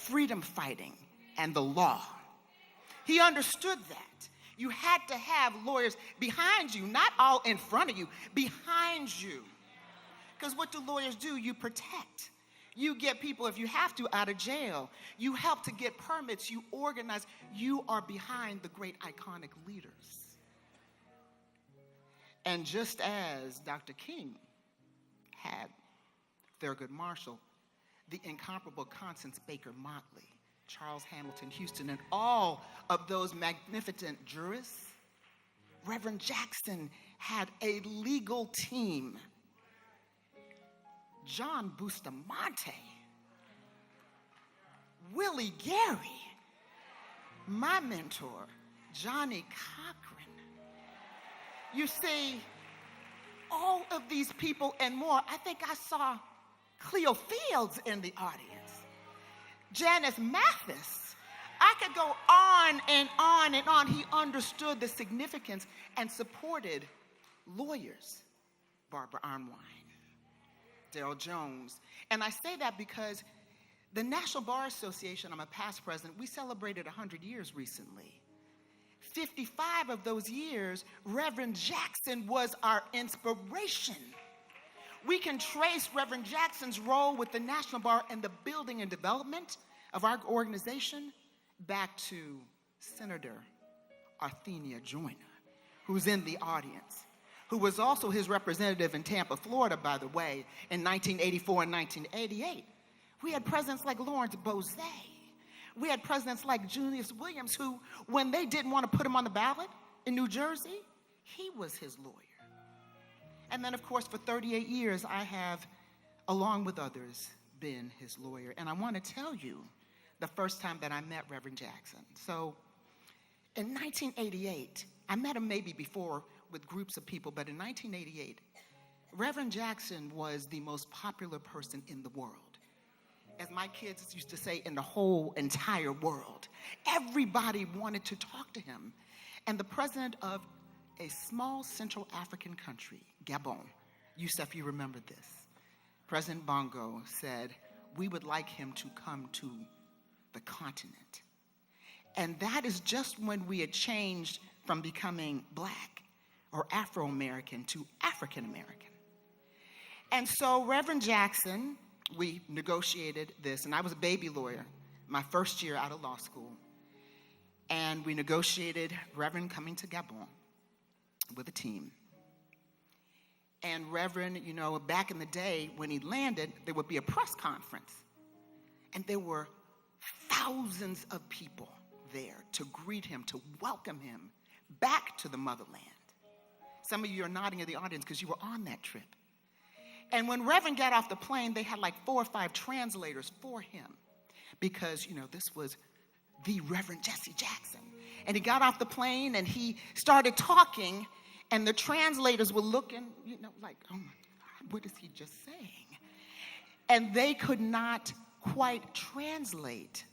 freedom fighting and the law. He understood that. You had to have lawyers behind you, not all in front of you, behind you. Because what do lawyers do? You protect. You get people, if you have to, out of jail. You help to get permits. You organize. You are behind the great iconic leaders. And just as Dr. King had Thurgood Marshall, the incomparable Constance Baker Motley, Charles Hamilton Houston, and all of those magnificent jurists, Reverend Jackson had a legal team. John Bustamante, Willie Gary, my mentor, Johnny Cochran. You see, all of these people and more. I think I saw Cleo Fields in the audience. Janice Mathis. I could go on and on and on. He understood the significance and supported lawyers. Barbara Arnwine, Darrell Jones. And I say that because the National Bar Association, I'm a past president, we celebrated 100 years recently. 55 of those years, Reverend Jackson was our inspiration. We can trace Reverend Jackson's role with the National Bar in the building and development of our organization back to Senator Arthenia Joyner, who's in the audience, who was also his representative in Tampa, Florida, by the way, in 1984 and 1988. We had presidents like Lawrence Bozay. We had presidents like Julius Williams, who, when they didn't want to put him on the ballot in New Jersey, he was his lawyer. And then, of course, for 38 years, I have, along with others, been his lawyer. And I want to tell you the first time that I met Reverend Jackson. So in 1988, I met him maybe before with groups of people, but in 1988, Reverend Jackson was the most popular person in the world. As my kids used to say, in the whole entire world. Everybody wanted to talk to him. And the president of a small Central African country, Gabon, Yusuf, you remember this, President Bongo said, we would like him to come to the continent. And that is just when we had changed from becoming black or Afro-American to African-American. And so Reverend Jackson, we negotiated this, and I was a baby lawyer, my first year out of law school. And we negotiated Reverend coming to Gabon with a team. And Reverend, you know, back in the day when he landed, there would be a press conference. And there were thousands of people there to greet him, to welcome him back to the motherland. Some of you are nodding in the audience because you were on that trip. And when Reverend got off the plane, they had like 4 or 5 translators for him because, you know, this was the Reverend Jesse Jackson. And he got off the plane and he started talking, and the translators were looking, you know, like, oh my God, what is he just saying? And they could not quite translate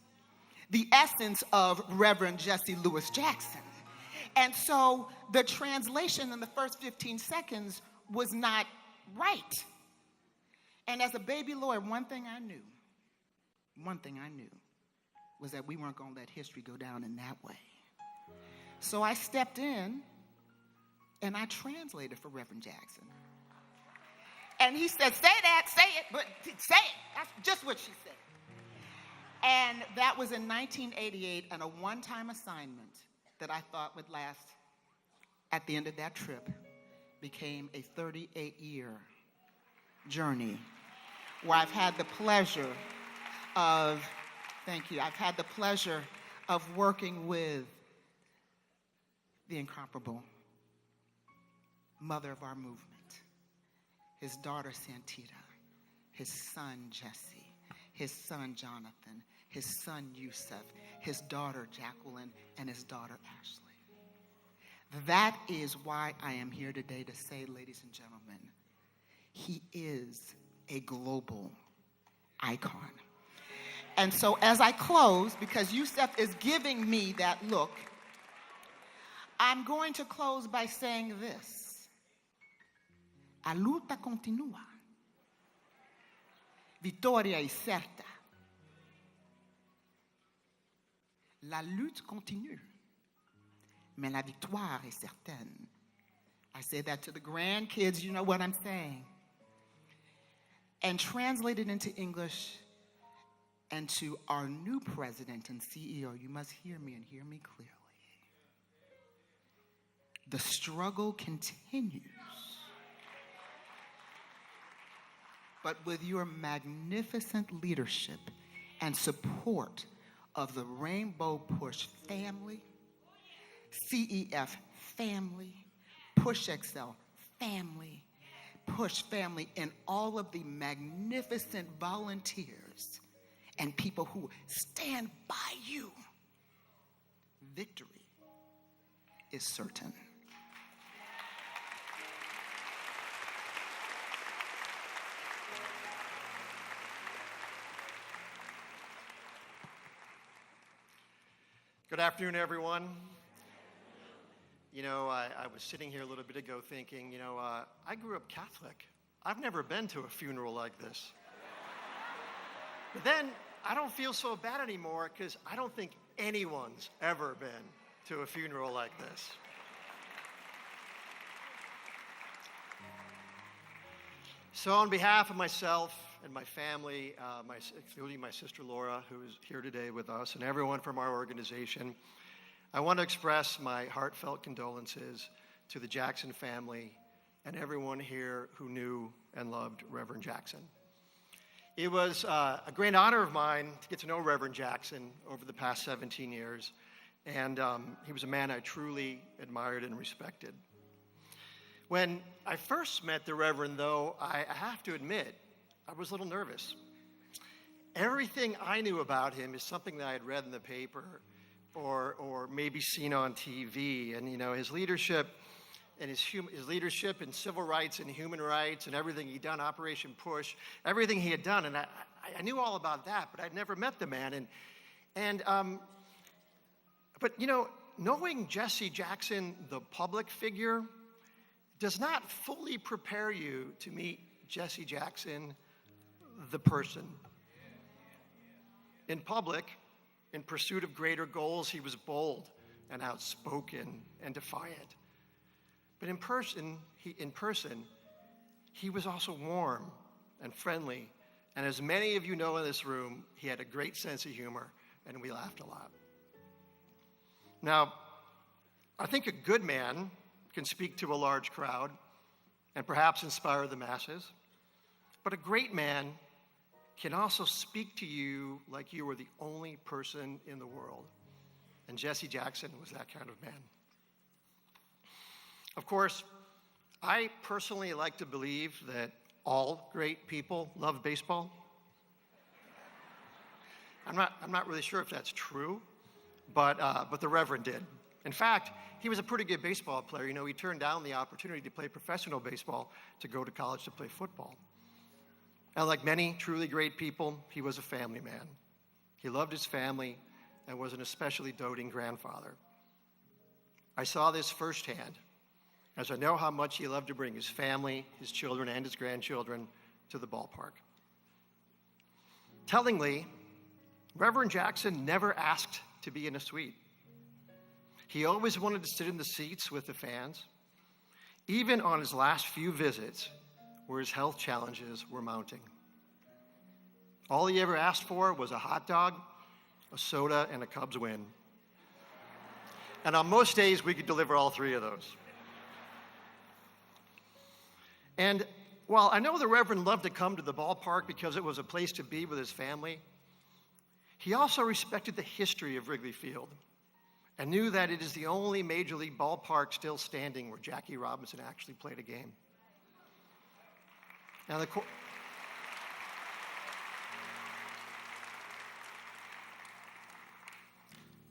the essence of Reverend Jesse Louis Jackson. And so the translation in the first 15 seconds was not right. And as a baby lawyer, one thing I knew was that we weren't going to let history go down in that way. So I stepped in and I translated for Reverend Jackson. And he said, say that, say it, but say it. That's just what she said. And that was in 1988, and a one-time assignment that I thought would last at the end of that trip became a 38-year journey where I've had the pleasure of, thank you, I've had the pleasure of working with the incomparable mother of our movement, his daughter Santita, his son Jesse, his son Jonathan, his son Yusuf, his daughter Jacqueline, and his daughter Ashley. That is why I am here today to say, ladies and gentlemen, he is a global icon. And so as I close, because Yusuf is giving me that look, I'm going to close by saying this. A luta continua. Vittoria è certa. La lutte continue, mais la victoire est certaine. I say that to the grandkids, you know what I'm saying. And translated into English, and to our new president and CEO, you must hear me and hear me clearly. The struggle continues. But with your magnificent leadership and support of the Rainbow Push family, CEF family, Push Excel family, Push family, and all of the magnificent volunteers and people who stand by you, victory is certain. Good afternoon, everyone. You know, I was sitting here a little bit ago thinking, I grew up Catholic. I've never been to a funeral like this. But then I don't feel so bad anymore because I don't think anyone's ever been to a funeral like this. So on behalf of myself and my family, including my sister Laura, who is here today with us, and everyone from our organization, I want to express my heartfelt condolences to the Jackson family and everyone here who knew and loved Reverend Jackson. It was a great honor of mine to get to know Reverend Jackson over the past 17 years, and he was a man I truly admired and respected. When I first met the Reverend, though, I have to admit, I was a little nervous. Everything I knew about him is something that I had read in the paper or maybe seen on TV. And, his leadership and his leadership in civil rights and human rights and everything he'd done, Operation Push, everything he had done. And I knew all about that, but I'd never met the man. But knowing Jesse Jackson, the public figure, does not fully prepare you to meet Jesse Jackson, the person. In public, in pursuit of greater goals, he was bold and outspoken and defiant. But in person, he was also warm and friendly. And as many of you know in this room, he had a great sense of humor, and we laughed a lot. Now, I think a good man can speak to a large crowd and perhaps inspire the masses. But a great man can also speak to you like you were the only person in the world. And Jesse Jackson was that kind of man. Of course, I personally like to believe that all great people love baseball. I'm not really sure if that's true, but the Reverend did. In fact, he was a pretty good baseball player. He turned down the opportunity to play professional baseball to go to college to play football. And like many truly great people, he was a family man. He loved his family and was an especially doting grandfather. I saw this firsthand, as I know how much he loved to bring his family, his children, and his grandchildren to the ballpark. Tellingly, Reverend Jackson never asked to be in a suite. He always wanted to sit in the seats with the fans, even on his last few visits where his health challenges were mounting. All he ever asked for was a hot dog, a soda, and a Cubs win. And on most days, we could deliver all three of those. And while I know the Reverend loved to come to the ballpark because it was a place to be with his family, he also respected the history of Wrigley Field and knew that it is the only major league ballpark still standing where Jackie Robinson actually played a game. Now,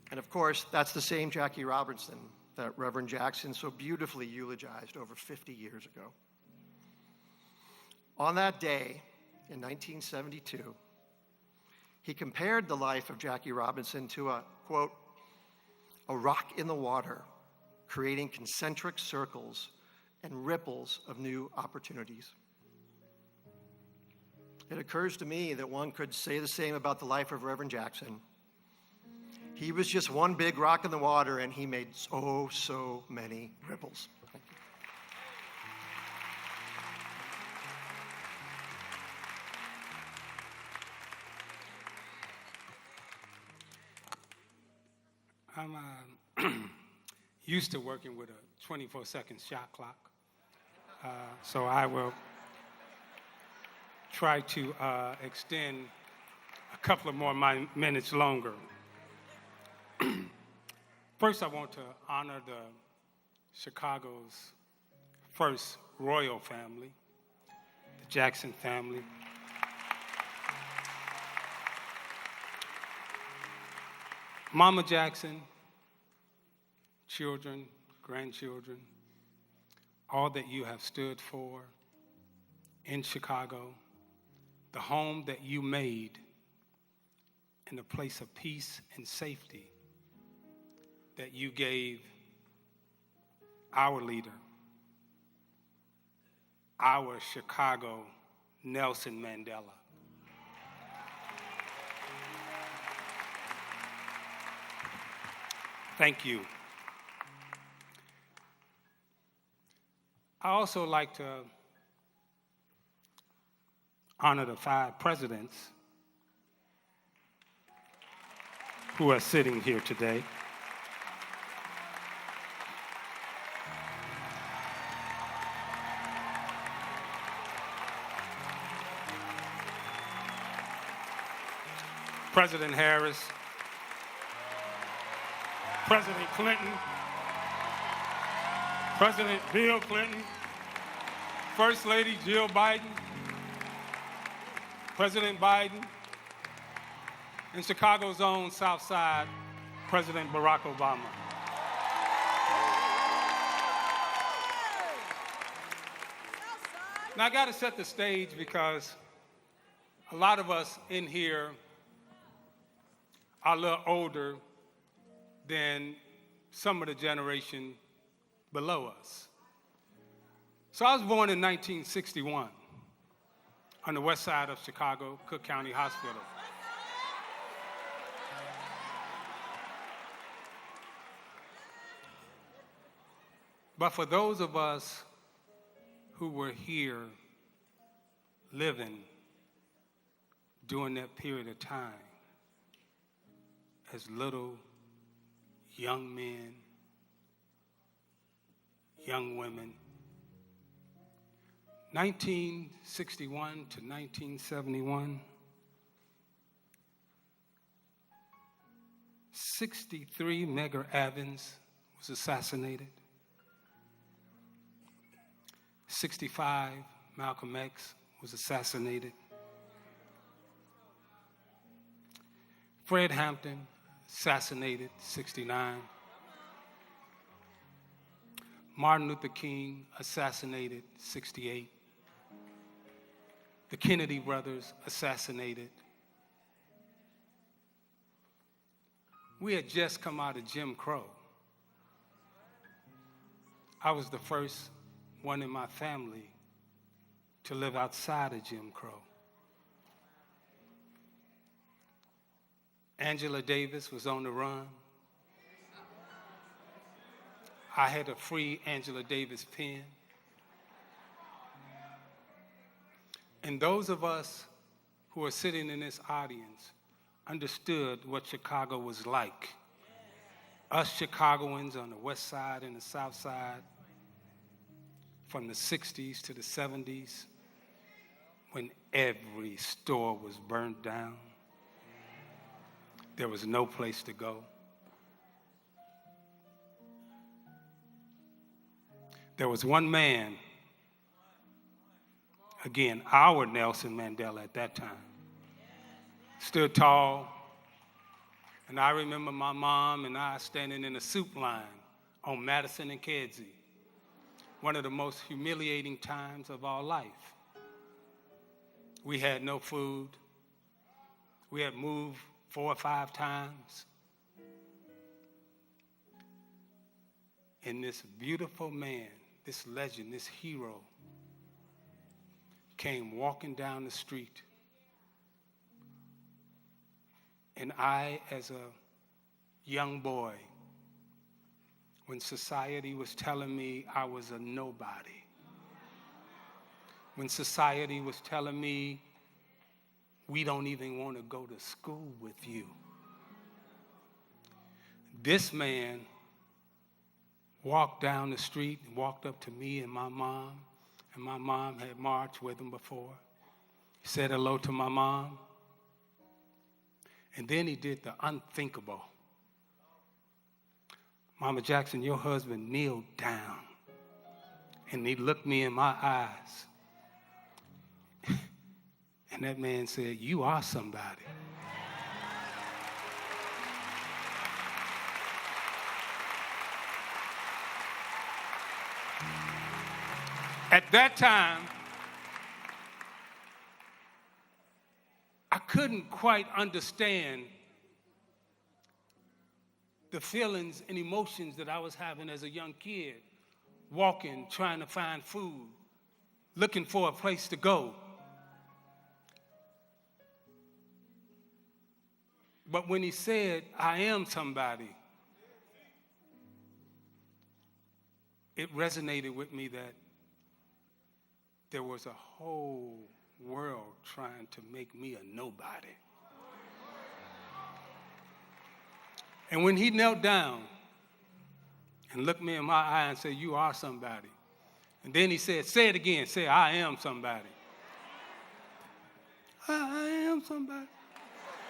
and of course, that's the same Jackie Robinson that Reverend Jackson so beautifully eulogized over 50 years ago. On that day, in 1972, he compared the life of Jackie Robinson to a, quote, a rock in the water, creating concentric circles and ripples of new opportunities. It occurs to me that one could say the same about the life of Reverend Jackson. He was just one big rock in the water, and he made so many ripples. Thank you. I'm used to working with a 24-second shot clock, so I will try to extend a couple of more minutes longer. First, I want to honor Chicago's first royal family, the Jackson family. Mama Jackson, children, grandchildren, all that you have stood for in Chicago, the home that you made in a place of peace and safety that you gave our leader, our Chicago Nelson Mandela. Thank you. I also like to honor the 5 presidents who are sitting here today. President Harris, President Clinton, President Bill Clinton, First Lady Jill Biden, President Biden, and Chicago's own South Side, President Barack Obama. Now I got to set the stage because a lot of us in here are a little older than some of the generation below us. So I was born in 1961 on the west side of Chicago, Cook County Hospital. But for those of us who were here living during that period of time as little young men, young women, 1961 to 1971, 63 Medgar Evans was assassinated. 65 Malcolm X was assassinated. Fred Hampton assassinated, 69. Martin Luther King assassinated, 68. The Kennedy brothers assassinated. We had just come out of Jim Crow. I was the first one in my family to live outside of Jim Crow. Angela Davis was on the run. I had a free Angela Davis pen. And those of us who are sitting in this audience understood what Chicago was like. Us Chicagoans on the west side and the south side, from the 60s to the 70s, when every store was burned down. There was no place to go. There was one man, again, our Nelson Mandela at that time, stood tall. And I remember my mom and I standing in a soup line on Madison and Kedzie, one of the most humiliating times of our life. We had no food. We had moved 4 or 5 times. And this beautiful man, this legend, this hero, came walking down the street. And I, as a young boy when society was telling me I was a nobody. When society was telling me we don't even want to go to school with you. This man walked down the street and walked up to me and my mom had marched with him before. He said hello to my mom, and then he did the unthinkable. Mama Jackson, your husband kneeled down, and he looked me in my eyes, and that man said, "You are somebody." At that time, I couldn't quite understand the feelings and emotions that I was having as a young kid, walking, trying to find food, looking for a place to go. But when he said, "I am somebody," it resonated with me that there was a whole world trying to make me a nobody. And when he knelt down and looked me in my eye and said, "You are somebody," and then he said, "Say it again, say, I am somebody." I am somebody.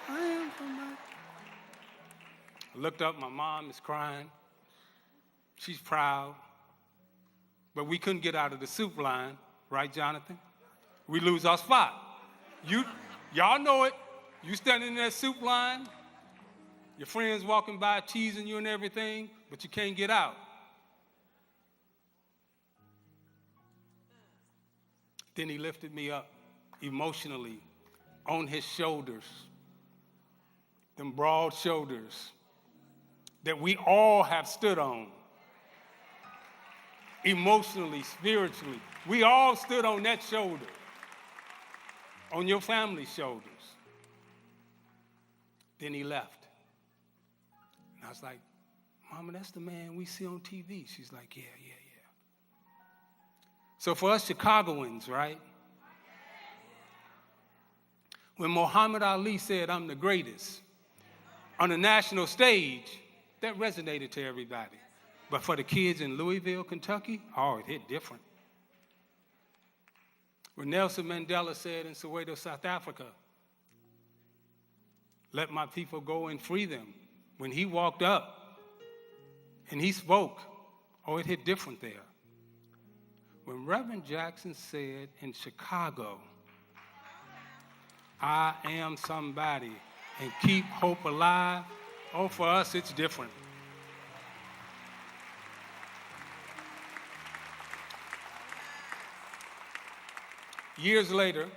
I am somebody. I looked up, my mom is crying. She's proud. But we couldn't get out of the soup line. Right, Jonathan? We lose our spot. Y'all know it. You standing in that soup line, your friends walking by teasing you and everything, but you can't get out. Then he lifted me up emotionally on his shoulders, them broad shoulders that we all have stood on. Emotionally, spiritually. We all stood on that shoulder, on your family's shoulders. Then he left. And I was like, "Mama, that's the man we see on TV." She's like, yeah. So for us Chicagoans, right? When Muhammad Ali said, "I'm the greatest," on the national stage, that resonated to everybody. But for the kids in Louisville, Kentucky, it hit different. When Nelson Mandela said in Soweto, South Africa, "Let my people go and free them," when he walked up and he spoke, it hit different there. When Rev Jackson said in Chicago, "I am somebody," and keep hope alive, for us it's different. Years later,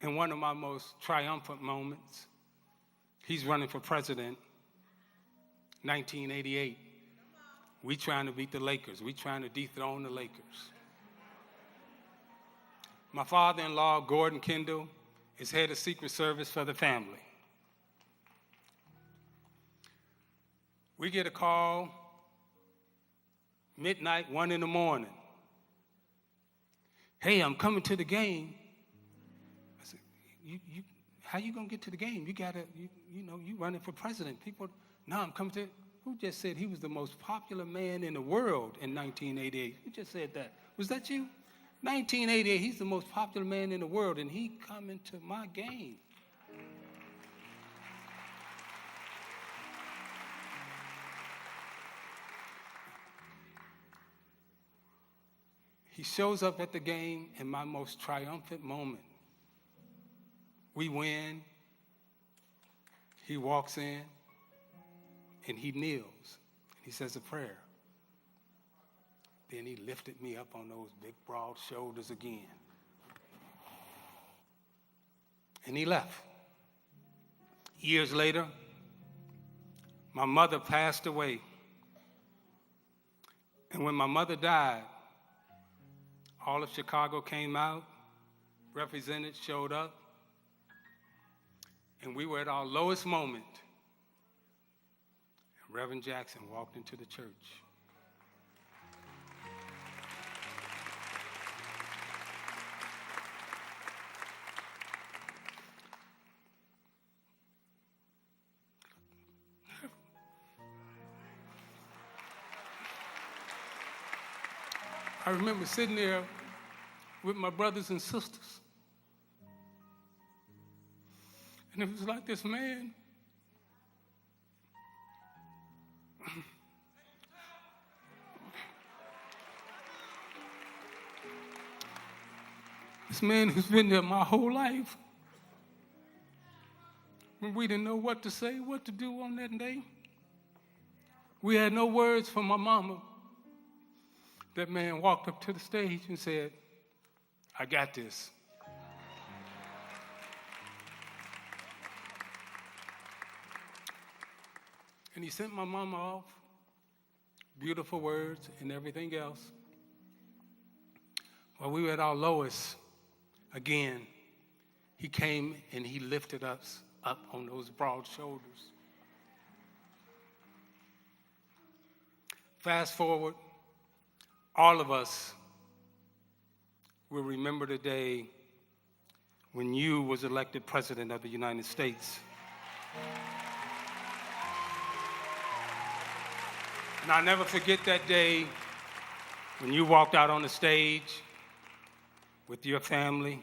in one of my most triumphant moments, he's running for president, 1988. We trying to beat the Lakers. We trying to dethrone the Lakers. My father-in-law, Gordon Kendall, is head of Secret Service for the family. We get a call, midnight, 1 in the morning. "Hey, I'm coming to the game." I said, how you gonna get to the game? You running for president. People, "No, I'm coming to." Who just said he was the most popular man in the world in 1988? Who just said that? Was that you? 1988, he's the most popular man in the world, and he coming to my game. He shows up at the game in my most triumphant moment. We win. He walks in, and he kneels. He says a prayer. Then he lifted me up on those big, broad shoulders again. And he left. Years later, my mother passed away. And when my mother died, all of Chicago came out, representatives showed up, And we were at our lowest moment. And Rev Jackson walked into the church. I remember sitting there with my brothers and sisters. And it was like this man who's been there my whole life. When we didn't know what to say, what to do on that day. We had no words from my mama. That man walked up to the stage and said, I got this. And he sent my mama off, beautiful words and everything else. While we were at our lowest, again, he came and he lifted us up on those broad shoulders. Fast forward, all of us will remember the day when you was elected President of the United States. And I'll never forget that day when you walked out on the stage with your family,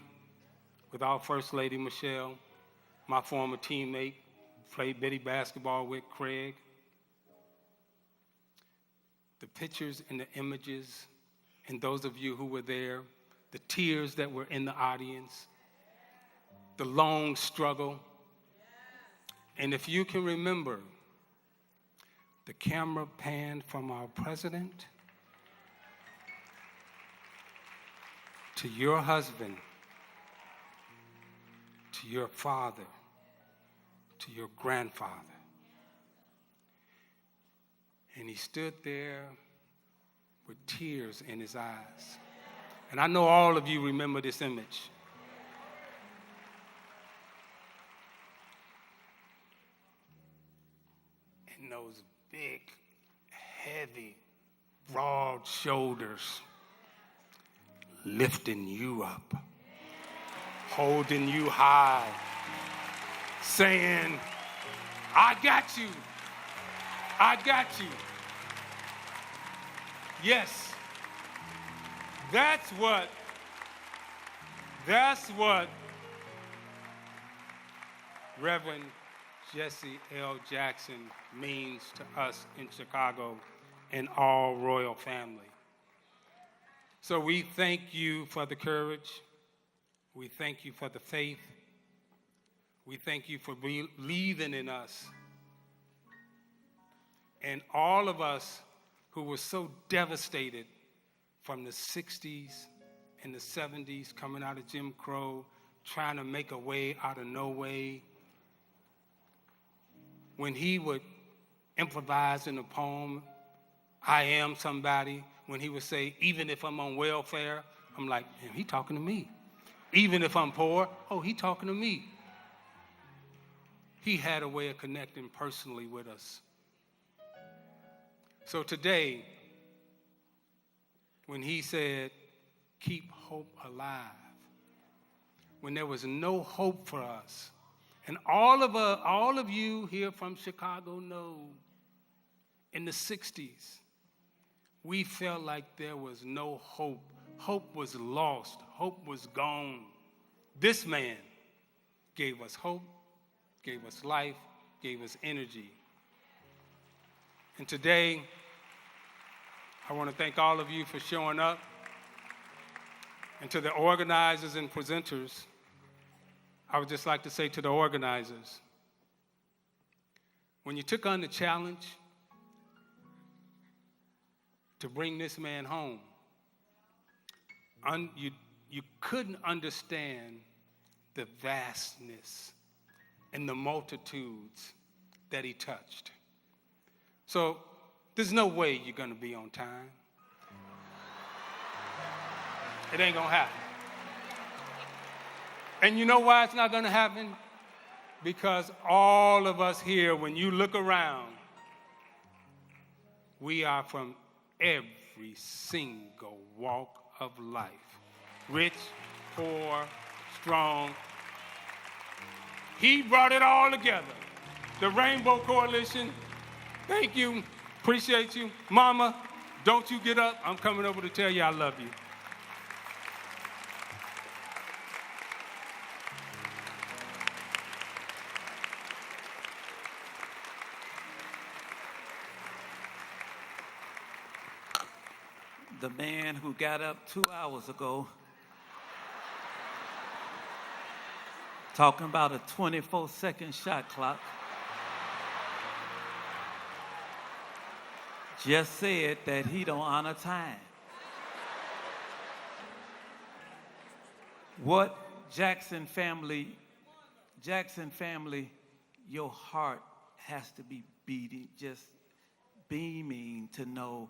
with our First Lady, Michelle, my former teammate, played bitty basketball with Craig. The pictures and the images, and those of you who were there, the tears that were in the audience, the long struggle. And if you can remember, the camera panned from our president to your husband, to your father, to your grandfather. And he stood there with tears in his eyes. And I know all of you remember this image. And those big, heavy, broad shoulders lifting you up, holding you high, saying, I got you. I got you. Yes, that's what Reverend Jesse L. Jackson means to us in Chicago and all royal family. So we thank you for the courage. We thank you for the faith. We thank you for believing in us. And all of us who were so devastated from the 60s and the 70s, coming out of Jim Crow, trying to make a way out of no way. When he would improvise in a poem, I am somebody, when he would say, even if I'm on welfare, I'm like, man, he talking to me. Even if I'm poor, oh, he talking to me. He had a way of connecting personally with us. So today, when he said, keep hope alive, when there was no hope for us, and all of you here from Chicago know, in the 60s, we felt like there was no hope. Hope was lost. Hope was gone. This man gave us hope, gave us life, gave us energy. And today, I want to thank all of you for showing up. And to the organizers and presenters, I would just like to say to the organizers, when you took on the challenge to bring this man home, you couldn't understand the vastness and the multitudes that he touched. So there's no way you're going to be on time. It ain't going to happen. And you know why it's not going to happen? Because all of us here, when you look around, we are from every single walk of life. Rich, poor, strong. He brought it all together. The Rainbow Coalition, thank you, appreciate you. Mama, don't you get up. I'm coming over to tell you I love you. The man who got up 2 hours ago talking about a 24-second shot clock just said that he don't honor time. What Jackson family, your heart has to be beating, just beaming to know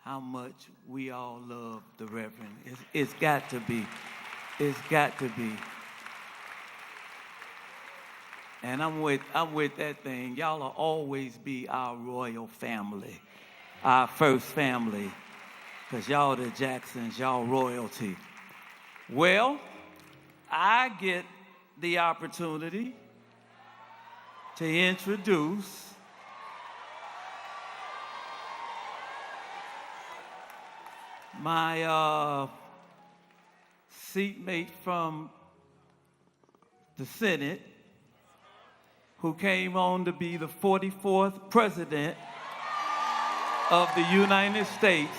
how much we all love the Reverend. It's got to be. It's got to be. And I'm with that thing. Y'all will always be our royal family, our first family, because y'all the Jacksons, y'all royalty. Well, I get the opportunity to introduce my seatmate from the Senate, who came on to be the 44th President of the United States.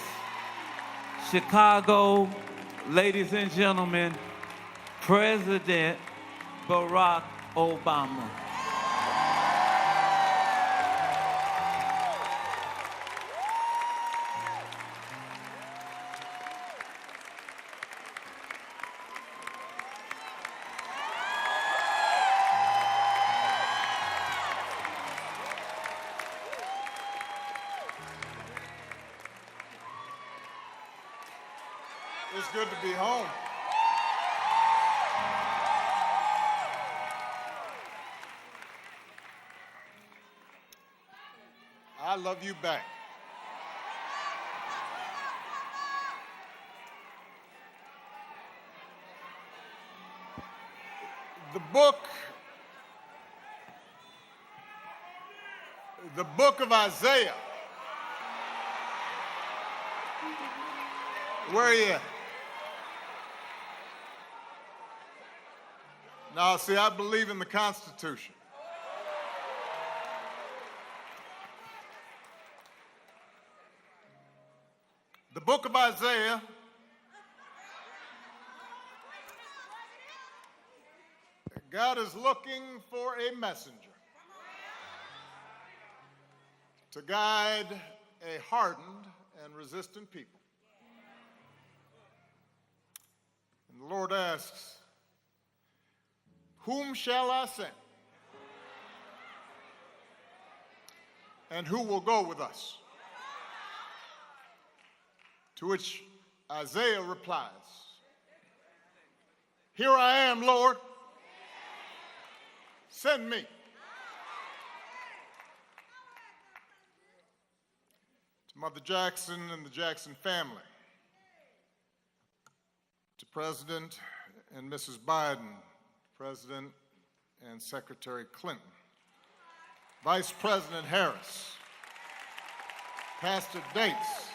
Chicago, ladies and gentlemen, President Barack Obama. It's good to be home. I love you back. The book of Isaiah. Where are you at? Now, see, I believe in the Constitution. The book of Isaiah God is looking for a messenger to guide a hardened and resistant people. And the Lord asks, whom shall I send? And who will go with us? To which Isaiah replies, here I am, Lord. Send me. To Mother Jackson and the Jackson family, to President and Mrs. Biden, President and Secretary Clinton, Vice President Harris, Pastor Dates,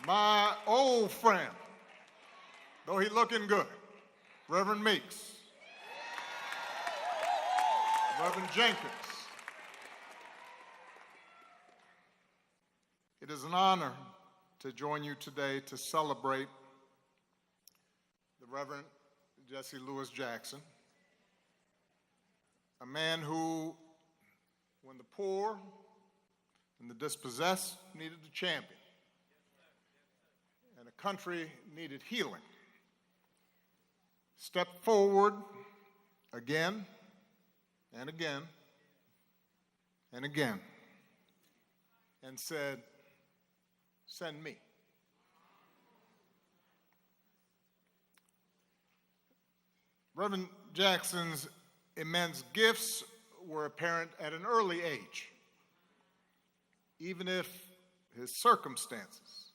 my old friend, though he looking good, Reverend Meeks, Reverend Jenkins. It is an honor to join you today to celebrate the Reverend Jesse Louis Jackson, a man who, when the poor and the dispossessed needed a champion, and a country needed healing, stepped forward again and again and again and said, send me. Reverend Jackson's immense gifts were apparent at an early age, even if his circumstances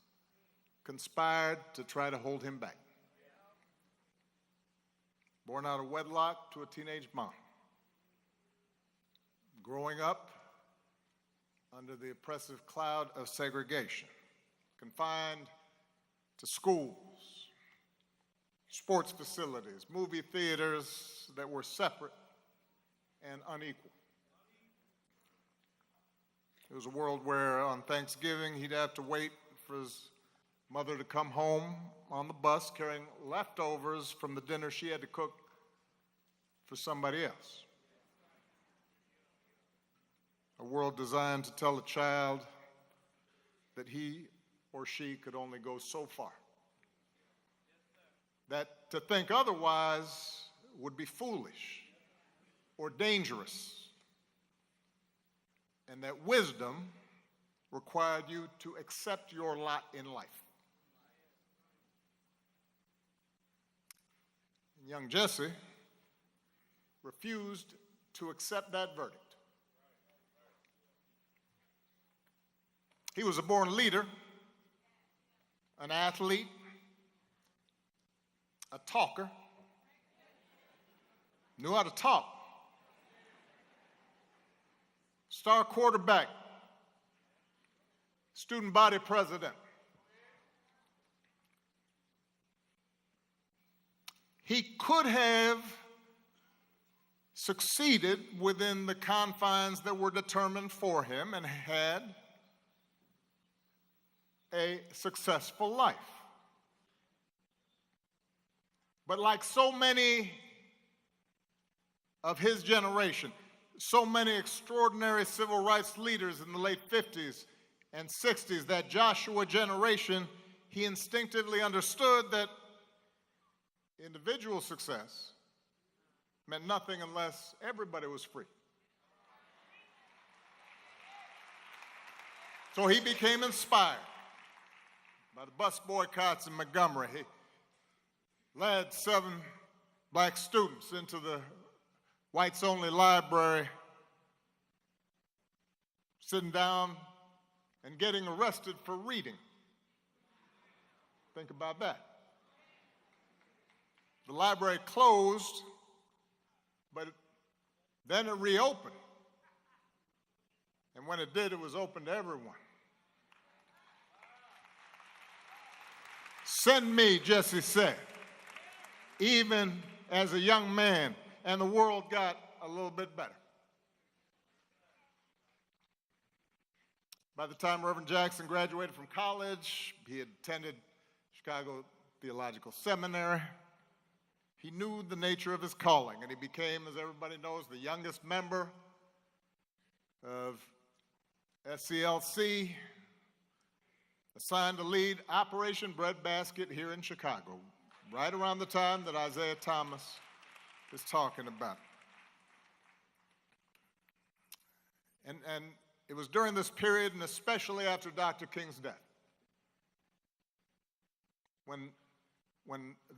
conspired to try to hold him back. Born out of wedlock to a teenage mom, growing up under the oppressive cloud of segregation, confined to schools, sports facilities, movie theaters that were separate and unequal. It was a world where on Thanksgiving he'd have to wait for his mother to come home on the bus carrying leftovers from the dinner she had to cook for somebody else. A world designed to tell a child that he or she could only go so far. That to think otherwise would be foolish or dangerous, and that wisdom required you to accept your lot in life. And young Jesse refused to accept that verdict. He was a born leader, an athlete, a talker, knew how to talk, star quarterback, student body president. He could have succeeded within the confines that were determined for him and had a successful life. But like so many of his generation, so many extraordinary civil rights leaders in the late 50s and 60s, that Joshua generation, he instinctively understood that individual success meant nothing unless everybody was free. So he became inspired by the bus boycotts in Montgomery. He led 7 black students into the whites-only library, sitting down and getting arrested for reading. Think about that. The library closed, but then it reopened. And when it did, it was open to everyone. Send me, Jesse said, even as a young man, and the world got a little bit better. By the time Rev Jackson graduated from college, he had attended Chicago Theological Seminary. He knew the nature of his calling, and he became, as everybody knows, the youngest member of SCLC, assigned to lead Operation Breadbasket here in Chicago, right around the time that Isaiah Thomas is talking about. And it was during this period, and especially after Dr. King's death, when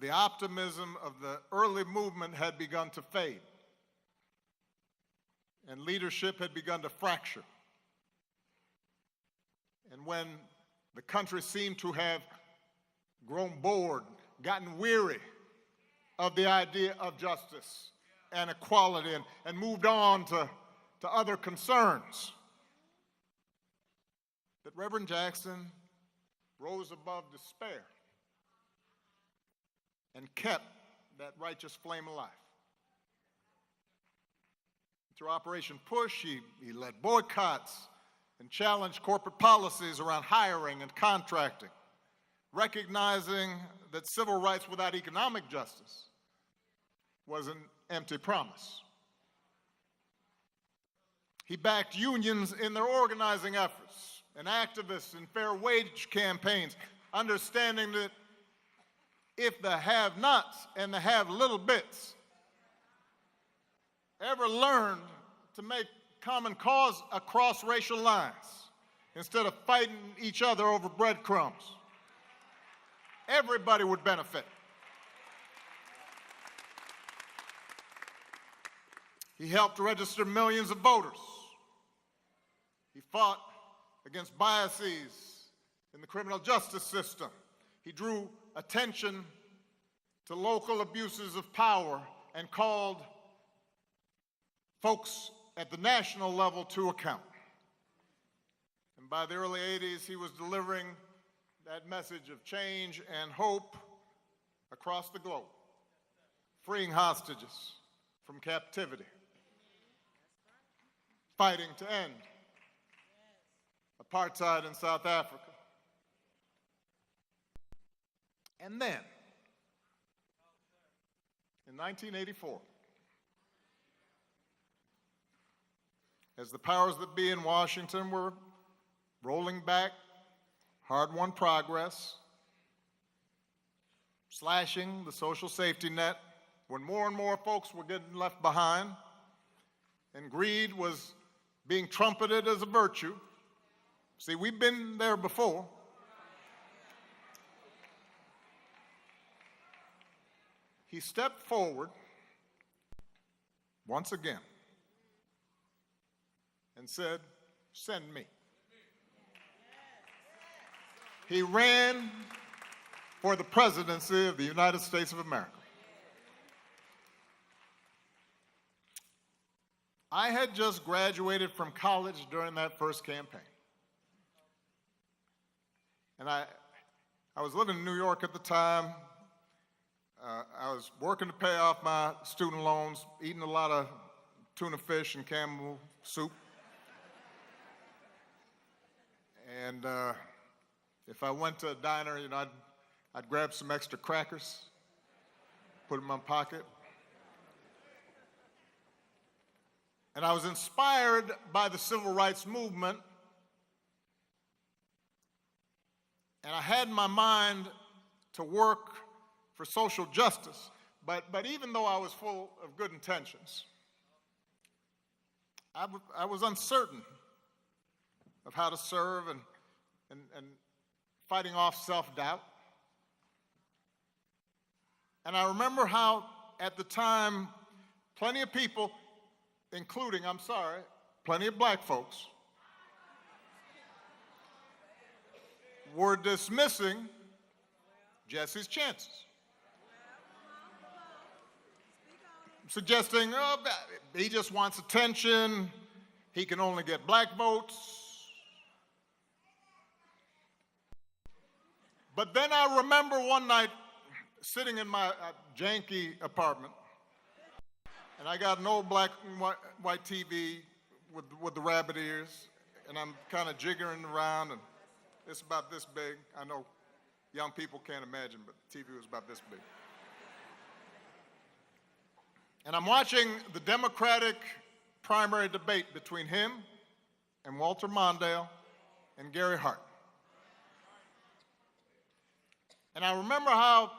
the optimism of the early movement had begun to fade and leadership had begun to fracture, and when the country seemed to have grown bored, gotten weary of the idea of justice and equality, and moved on to other concerns, that Reverend Jackson rose above despair and kept that righteous flame alive. Through Operation Push, he led boycotts and challenged corporate policies around hiring and contracting, recognizing that civil rights without economic justice was an empty promise. He backed unions in their organizing efforts and activists in fair wage campaigns, understanding that if the have-nots and the have-little bits ever learned to make common cause across racial lines instead of fighting each other over breadcrumbs, everybody would benefit. He helped register millions of voters. He fought against biases in the criminal justice system. He drew attention to local abuses of power and called folks at the national level to account. And by the early 80s, he was delivering that message of change and hope across the globe, freeing hostages from captivity, fighting to end apartheid in South Africa. And then, in 1984, as the powers that be in Washington were rolling back hard-won progress, slashing the social safety net, when more and more folks were getting left behind, and greed was being trumpeted as a virtue. See, we've been there before. He stepped forward once again and said, "Send me." He ran for the presidency of the United States of America. I had just graduated from college during that first campaign. And I was living in New York at the time. I was working to pay off my student loans, eating a lot of tuna fish and Campbell soup. And if I went to a diner, I'd grab some extra crackers, put them in my pocket. And I was inspired by the civil rights movement. And I had in my mind to work for social justice. But even though I was full of good intentions, I was uncertain of how to serve and fighting off self-doubt. And I remember how, at the time, plenty of people, including, plenty of black folks, were dismissing Jesse's chances, suggesting, oh, he just wants attention, he can only get black votes. But then I remember one night sitting in my janky apartment, and I got an old black and white TV with the rabbit ears, and I'm kind of jiggering around, and it's about this big. I know young people can't imagine, but the TV was about this big. And I'm watching the Democratic primary debate between him and Walter Mondale and Gary Hart. And I remember how,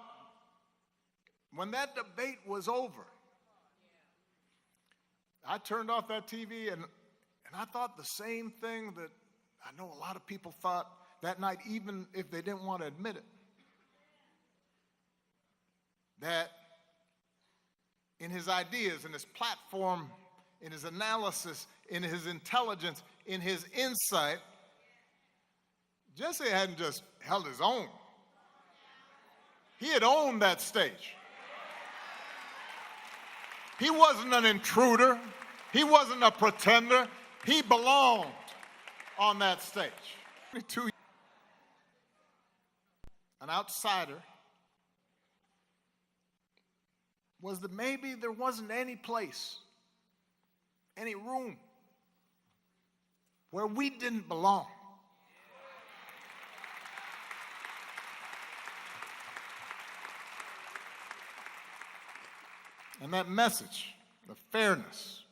when that debate was over, I turned off that TV and I thought the same thing that I know a lot of people thought that night, even if they didn't want to admit it. That in his ideas, in his platform, in his analysis, in his intelligence, in his insight, Jesse hadn't just held his own. He had owned that stage. He wasn't an intruder. He wasn't a pretender. He belonged on that stage. An outsider was that maybe there wasn't any place, any room where we didn't belong. And that message of fairness,